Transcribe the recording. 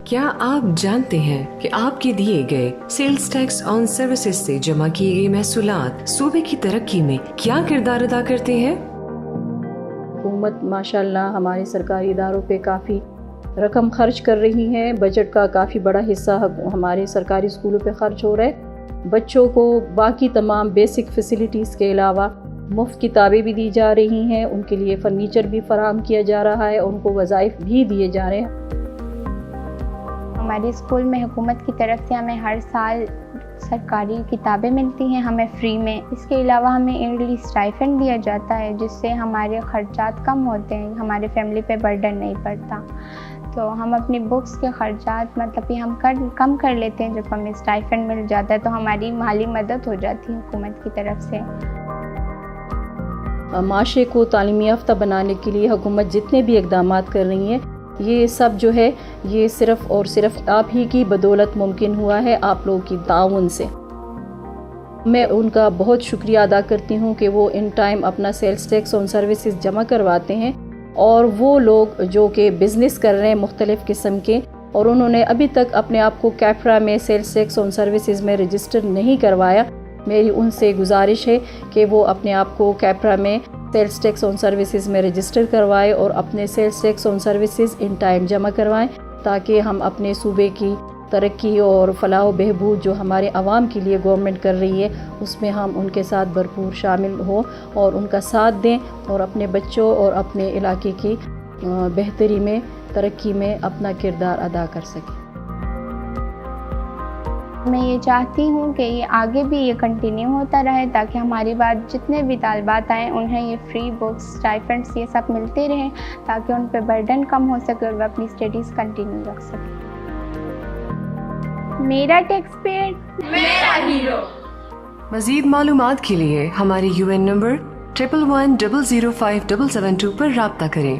کیا آپ جانتے ہیں کہ آپ کے دیے گئے سیلز ٹیکس آن سروسز سے جمع کیے گئے محصولات صوبے کی ترقی میں کیا کردار ادا کرتے ہیں؟ حکومت ماشاءاللہ ہمارے سرکاری اداروں پہ کافی رقم خرچ کر رہی ہے. بجٹ کا کافی بڑا حصہ ہمارے سرکاری اسکولوں پہ خرچ ہو رہا ہے. بچوں کو باقی تمام بیسک فیسلٹیز کے علاوہ مفت کتابیں بھی دی جا رہی ہیں، ان کے لیے فرنیچر بھی فراہم کیا جا رہا ہے، ان کو وظائف بھی دیے جا رہے ہیں. ہمارے اسکول میں حکومت کی طرف سے ہمیں ہر سال سرکاری کتابیں ملتی ہیں ہمیں فری میں. اس کے علاوہ ہمیں ایئرلی اسٹائپنڈ دیا جاتا ہے جس سے ہمارے خرچات کم ہوتے ہیں، ہمارے فیملی پہ برڈن نہیں پڑتا. تو ہم اپنی بکس کے خرچات مطلب کہ ہم کم کر لیتے ہیں جب ہمیں اسٹائپنڈ مل جاتا ہے، تو ہماری مالی مدد ہو جاتی ہے حکومت کی طرف سے. معاشرے کو تعلیم یافتہ بنانے کے لیے حکومت جتنے بھی اقدامات کر رہی ہیں، یہ سب جو ہے یہ صرف اور صرف آپ ہی کی بدولت ممکن ہوا ہے، آپ لوگوں کی تعاون سے. میں ان کا بہت شکریہ ادا کرتی ہوں کہ وہ ان ٹائم اپنا سیلز ٹیکس آن سروسز جمع کرواتے ہیں. اور وہ لوگ جو کہ بزنس کر رہے ہیں مختلف قسم کے، اور انہوں نے ابھی تک اپنے آپ کو کیپرا میں سیلز ٹیکس آن سروسز میں رجسٹر نہیں کروایا، میری ان سے گزارش ہے کہ وہ اپنے آپ کو کیپرا میں سیلز ٹیکس آن سروسز میں رجسٹر کروائے اور اپنے sales tax on services in time جمع کروائیں، تاکہ ہم اپنے صوبے کی ترقی اور فلاح و بہبود جو ہمارے عوام کے لیے گورنمنٹ کر رہی ہے اس میں ہم ان کے ساتھ بھرپور شامل ہوں اور ان کا ساتھ دیں اور اپنے بچوں اور اپنے علاقے کی بہتری میں، ترقی میں اپنا کردار ادا کر سکیں. میں یہ چاہتی ہوں کہ یہ آگے بھی یہ کنٹینیو ہوتا رہے تاکہ ہماری بات جتنے بھی طالبات آئیں انہیں یہ فری بکس، اسٹائپنڈس یہ سب ملتے رہیں تاکہ ان پہ برڈن کم ہو سکے اور وہ اپنی اسٹڈیز کنٹینیو رکھ سکیں. میرا ٹیکس پیئر میرا ہیرو. مزید معلومات کے لیے ہمارے UN نمبر 1110057772 پر رابطہ کریں.